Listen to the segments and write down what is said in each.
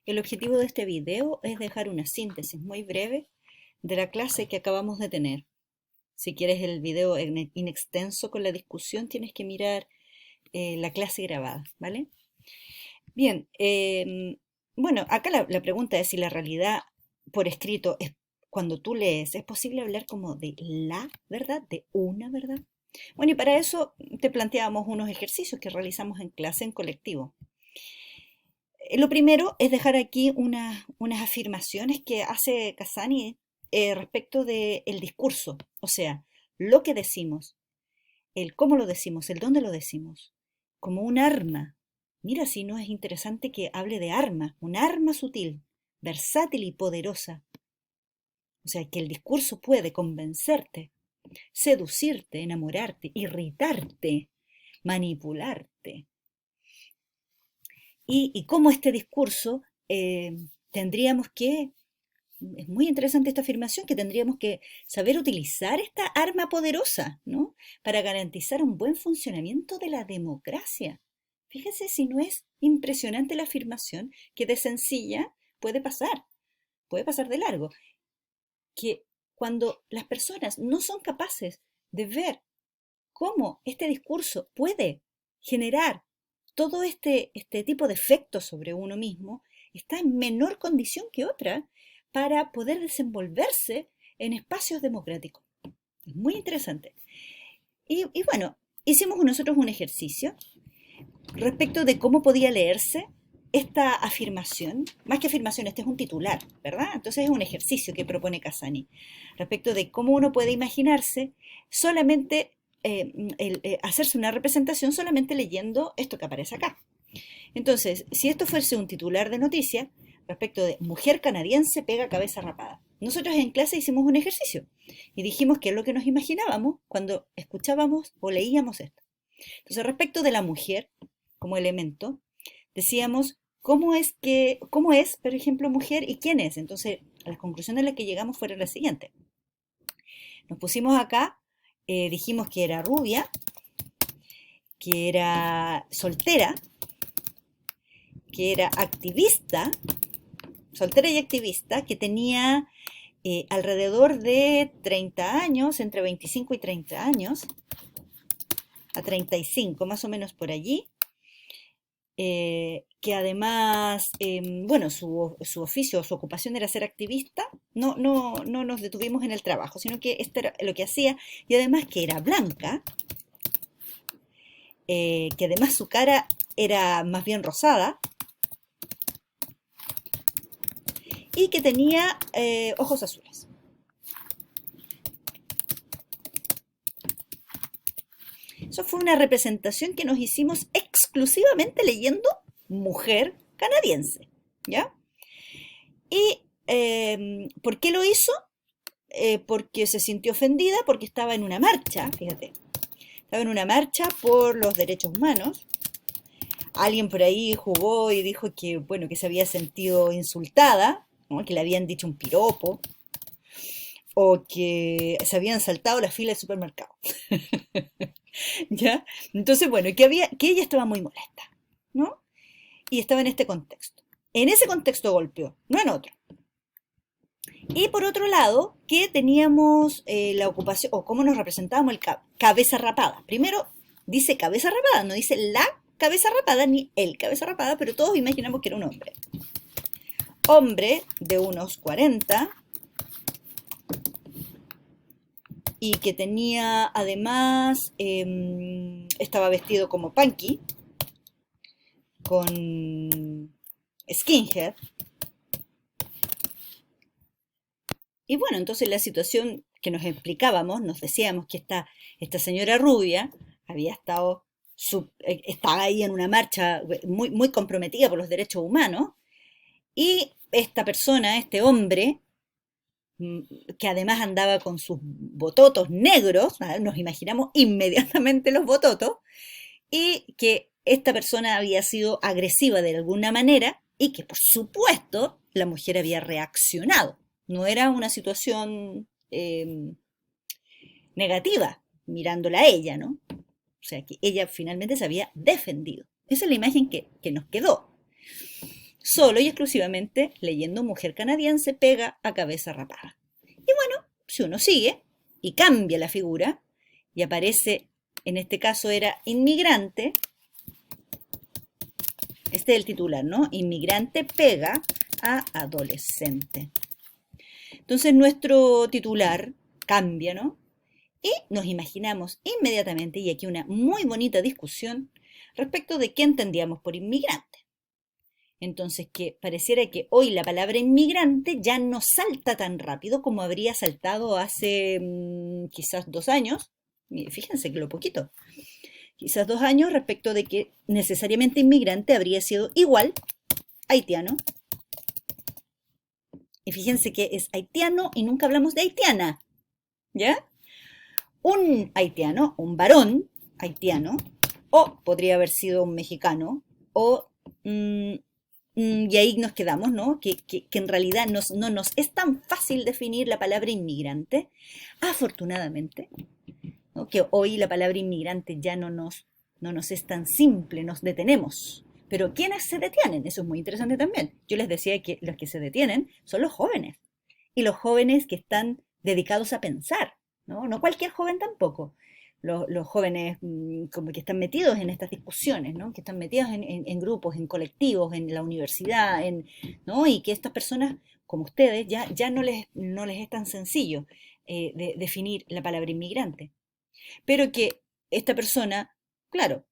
El objetivo de este video es dejar una síntesis muy breve de la clase que acabamos de tener. Si quieres el video in extenso con la discusión, tienes que mirar la clase grabada, ¿vale? Bien, bueno, acá la pregunta es si la realidad por escrito es cuando tú lees, ¿es posible hablar como de la verdad, de una verdad? Bueno, y para eso te planteábamos unos ejercicios que realizamos en clase en colectivo. Lo primero es dejar aquí unas afirmaciones que hace Casani respecto del discurso, o sea, lo que decimos, el cómo lo decimos, el dónde lo decimos, como un arma. Mira si no es interesante que hable de arma, un arma sutil, versátil y poderosa. O sea, que el discurso puede convencerte, seducirte, enamorarte, irritarte, manipularte. Y cómo este discurso tendríamos que, es muy interesante esta afirmación, que tendríamos que saber utilizar esta arma poderosa, ¿no? Para garantizar un buen funcionamiento de la democracia. Fíjese si no es impresionante la afirmación, que de sencilla puede pasar de largo, que cuando las personas no son capaces de ver cómo este discurso puede generar todo este tipo de efectos sobre uno mismo, está en menor condición que otra para poder desenvolverse en espacios democráticos. Es muy interesante. Y bueno, hicimos nosotros un ejercicio respecto de cómo podía leerse esta afirmación, más que afirmación, este es un titular, ¿verdad? Entonces es un ejercicio que propone Casani respecto de cómo uno puede imaginarse solamente hacerse una representación solamente leyendo esto que aparece acá. Entonces, si esto fuese un titular de noticia respecto de mujer canadiense pega cabeza rapada, nosotros en clase hicimos un ejercicio y dijimos qué es lo que nos imaginábamos cuando escuchábamos o leíamos esto. Entonces, respecto de la mujer como elemento, decíamos cómo es, por ejemplo, mujer y quién es. Entonces, las conclusiones a las que llegamos fueron las siguientes. Nos pusimos acá, dijimos que era rubia, que era soltera, que era activista, soltera y activista, que tenía alrededor de 30 años, entre 25 y 30 años, a 35 más o menos por allí, que además, bueno, su oficio, su ocupación era ser activista, no nos detuvimos en el trabajo, sino que esto era lo que hacía, y además que era blanca, que además su cara era más bien rosada, y que tenía ojos azules. Eso fue una representación que nos hicimos exclusivamente leyendo mujer canadiense, ¿ya? ¿Y por qué lo hizo? Porque se sintió ofendida, porque estaba en una marcha, fíjate, estaba en una marcha por los derechos humanos. Alguien por ahí jugó y dijo que, bueno, que se había sentido insultada, ¿no? Que le habían dicho un piropo, o que se habían saltado la fila del supermercado. ¿Ya? Entonces, bueno, que ella estaba muy molesta, ¿no? Y estaba en este contexto. En ese contexto golpeó, no en otro. Y por otro lado, que teníamos la ocupación, o cómo nos representábamos el cabeza rapada. Primero dice cabeza rapada, no dice la cabeza rapada ni el cabeza rapada, pero todos imaginamos que era un hombre. Hombre de unos 40 y que tenía además, estaba vestido como punky, con skinhead. Y bueno, entonces la situación que nos explicábamos, nos decíamos que esta señora rubia había estaba ahí en una marcha muy comprometida por los derechos humanos, y esta persona, este hombre, mm, que además andaba con sus bototos negros, nos imaginamos inmediatamente los bototos, y que esta persona había sido agresiva de alguna manera y que por supuesto la mujer había reaccionado. No era una situación negativa mirándola a ella, ¿no? O sea, que ella finalmente se había defendido. Esa es la imagen que nos quedó. solo y exclusivamente leyendo mujer canadiense pega a cabeza rapada. Y bueno, si uno sigue y cambia la figura y aparece, en este caso era inmigrante, este es el titular, ¿no? Inmigrante pega a adolescente. Entonces nuestro titular cambia, ¿no? Y nos imaginamos inmediatamente, y aquí una muy bonita discusión, respecto de qué entendíamos por inmigrante. Entonces, que pareciera que hoy la palabra inmigrante ya no salta tan rápido como habría saltado hace quizás 2 años. Fíjense que lo poquito. Quizás 2 años respecto de que necesariamente inmigrante habría sido igual haitiano. Y fíjense que es haitiano y nunca hablamos de haitiana. ¿Ya? Un haitiano, un varón haitiano, o podría haber sido un mexicano, o y ahí nos quedamos, ¿no? Que en realidad no nos es tan fácil definir la palabra inmigrante, afortunadamente, ¿no? Que hoy la palabra inmigrante ya no nos es tan simple, nos detenemos. Pero ¿quiénes se detienen? Eso es muy interesante también. Yo les decía que los que se detienen son los jóvenes, y los jóvenes que están dedicados a pensar, ¿no? No cualquier joven tampoco. Los jóvenes como que están metidos en estas discusiones, ¿no? Que están metidos en grupos, en colectivos, en la universidad, ¿no? Y que estas personas, como ustedes, ya no les es tan sencillo definir la palabra inmigrante. Pero que esta persona, claro,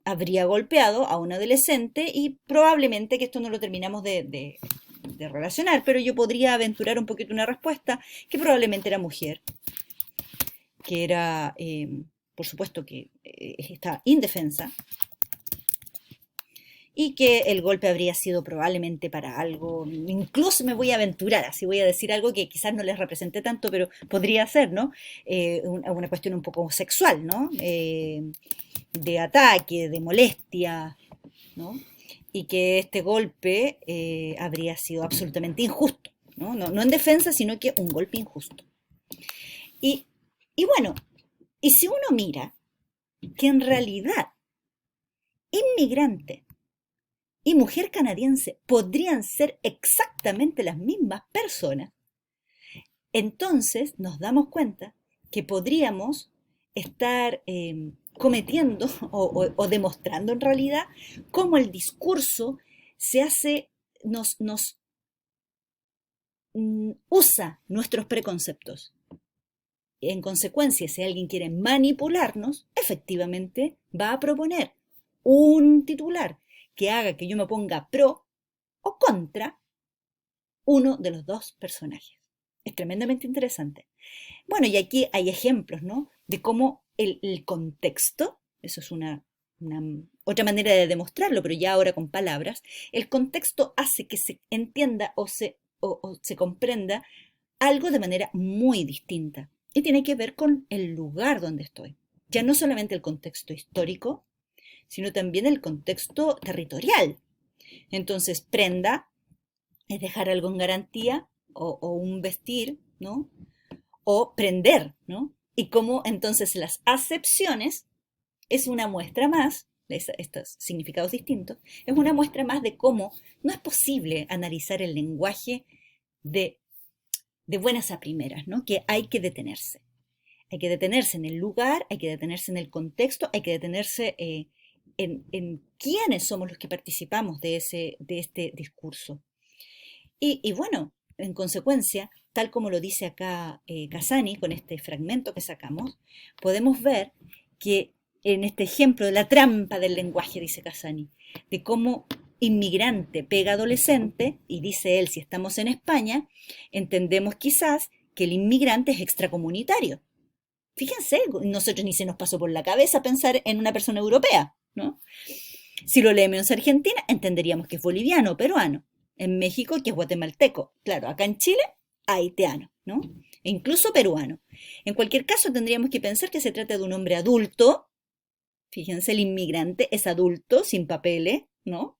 habría golpeado a un adolescente y probablemente que esto no lo terminamos de relacionar, pero yo podría aventurar un poquito una respuesta que probablemente era mujer, que era, por supuesto, que está indefensa y que el golpe habría sido probablemente para algo, incluso me voy a aventurar, así voy a decir algo que quizás no les represente tanto, pero podría ser, ¿no? Una cuestión un poco sexual, ¿no? De ataque, de molestia, ¿no? Y que este golpe habría sido absolutamente injusto, ¿no? No en defensa, sino que un golpe injusto. Y, y bueno, y si uno mira que en realidad inmigrante y mujer canadiense podrían ser exactamente las mismas personas, entonces nos damos cuenta que podríamos estar cometiendo o demostrando en realidad cómo el discurso se hace, nos usa nuestros preconceptos. En consecuencia, si alguien quiere manipularnos, efectivamente va a proponer un titular que haga que yo me ponga pro o contra uno de los dos personajes. Es tremendamente interesante. Bueno, y aquí hay ejemplos, ¿no? De cómo el contexto, eso es una otra manera de demostrarlo, pero ya ahora con palabras, el contexto hace que se entienda o se comprenda algo de manera muy distinta. Y tiene que ver con el lugar donde estoy. Ya no solamente el contexto histórico, sino también el contexto territorial. Entonces, prenda es dejar algo en garantía o un vestir, ¿no? O prender, ¿no? Y cómo entonces las acepciones es una muestra más de estos significados distintos, es una muestra más de cómo no es posible analizar el lenguaje de, de buenas a primeras, ¿no? Que hay que detenerse. Hay que detenerse en el lugar, hay que detenerse en el contexto, hay que detenerse en quiénes somos los que participamos de este discurso. Y bueno, en consecuencia, tal como lo dice acá Casani, con este fragmento que sacamos, podemos ver que en este ejemplo de la trampa del lenguaje, dice Casani, de cómo inmigrante pega adolescente, y dice él, si estamos en España, entendemos quizás que el inmigrante es extracomunitario. Fíjense, nosotros ni se nos pasó por la cabeza pensar en una persona europea, ¿no? Si lo leemos en Argentina, entenderíamos que es boliviano o peruano. En México, que es guatemalteco. Claro, acá en Chile, haitiano, ¿no? E incluso peruano. En cualquier caso, tendríamos que pensar que se trata de un hombre adulto. Fíjense, el inmigrante es adulto, sin papeles, ¿no?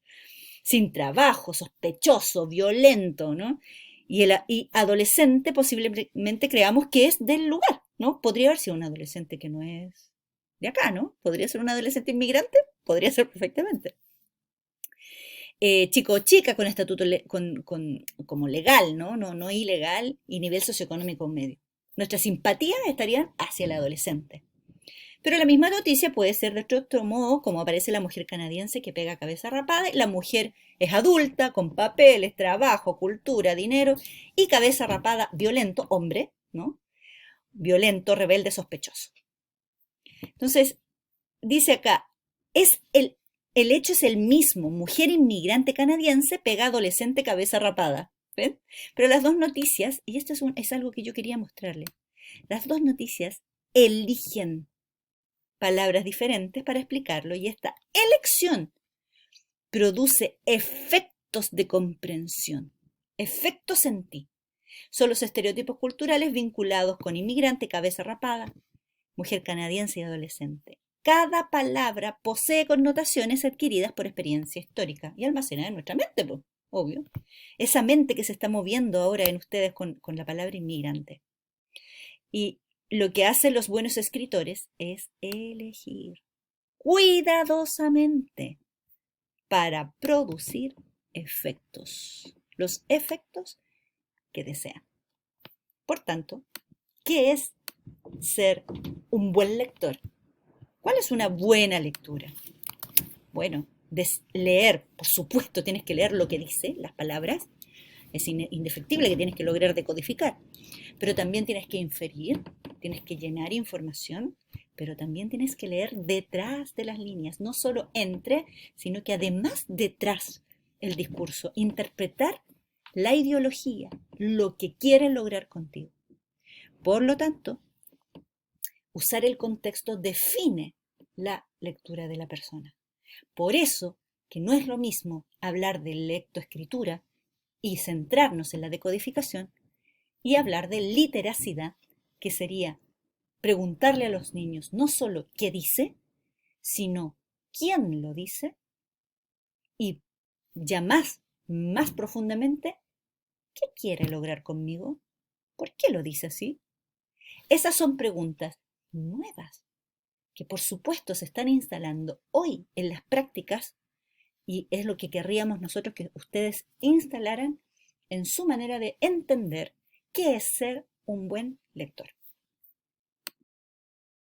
Sin trabajo, sospechoso, violento, ¿no? Y adolescente posiblemente creamos que es del lugar, ¿no? Podría haber sido un adolescente que no es de acá, ¿no? Podría ser un adolescente inmigrante, podría ser perfectamente. chico o chica con estatuto como legal, ¿no? No ilegal y nivel socioeconómico medio. Nuestras simpatías estarían hacia el adolescente. Pero la misma noticia puede ser de otro modo, como aparece la mujer canadiense que pega cabeza rapada. La mujer es adulta, con papeles, trabajo, cultura, dinero y cabeza rapada, violento, hombre, ¿no? Violento, rebelde, sospechoso. Entonces, dice acá, es el hecho es el mismo, mujer inmigrante canadiense pega adolescente cabeza rapada. ¿Ven? Pero las dos noticias, y esto es algo que yo quería mostrarle, las dos noticias eligen palabras diferentes para explicarlo y esta elección produce efectos de comprensión, efectos en ti. Son los estereotipos culturales vinculados con inmigrante, cabeza rapada, mujer canadiense y adolescente. Cada palabra posee connotaciones adquiridas por experiencia histórica y almacenadas en nuestra mente, pues, obvio. Esa mente que se está moviendo ahora en ustedes con la palabra inmigrante. Y lo que hacen los buenos escritores es elegir cuidadosamente para producir efectos, los efectos que desean. Por tanto, ¿qué es ser un buen lector? ¿Cuál es una buena lectura? Bueno, leer, por supuesto, tienes que leer lo que dice, las palabras, es indefectible que tienes que lograr decodificar, pero también tienes que inferir, tienes que llenar información, pero también tienes que leer detrás de las líneas, no solo entre, sino que además detrás el discurso, interpretar la ideología, lo que quieren lograr contigo. Por lo tanto, usar el contexto define la lectura de la persona. Por eso que no es lo mismo hablar de lectoescritura y centrarnos en la decodificación y hablar de literacidad, que sería preguntarle a los niños no solo qué dice, sino quién lo dice y ya más profundamente, ¿qué quiere lograr conmigo? ¿Por qué lo dice así? Esas son preguntas nuevas que por supuesto se están instalando hoy en las prácticas y es lo que querríamos nosotros que ustedes instalaran en su manera de entender qué es ser un buen lector.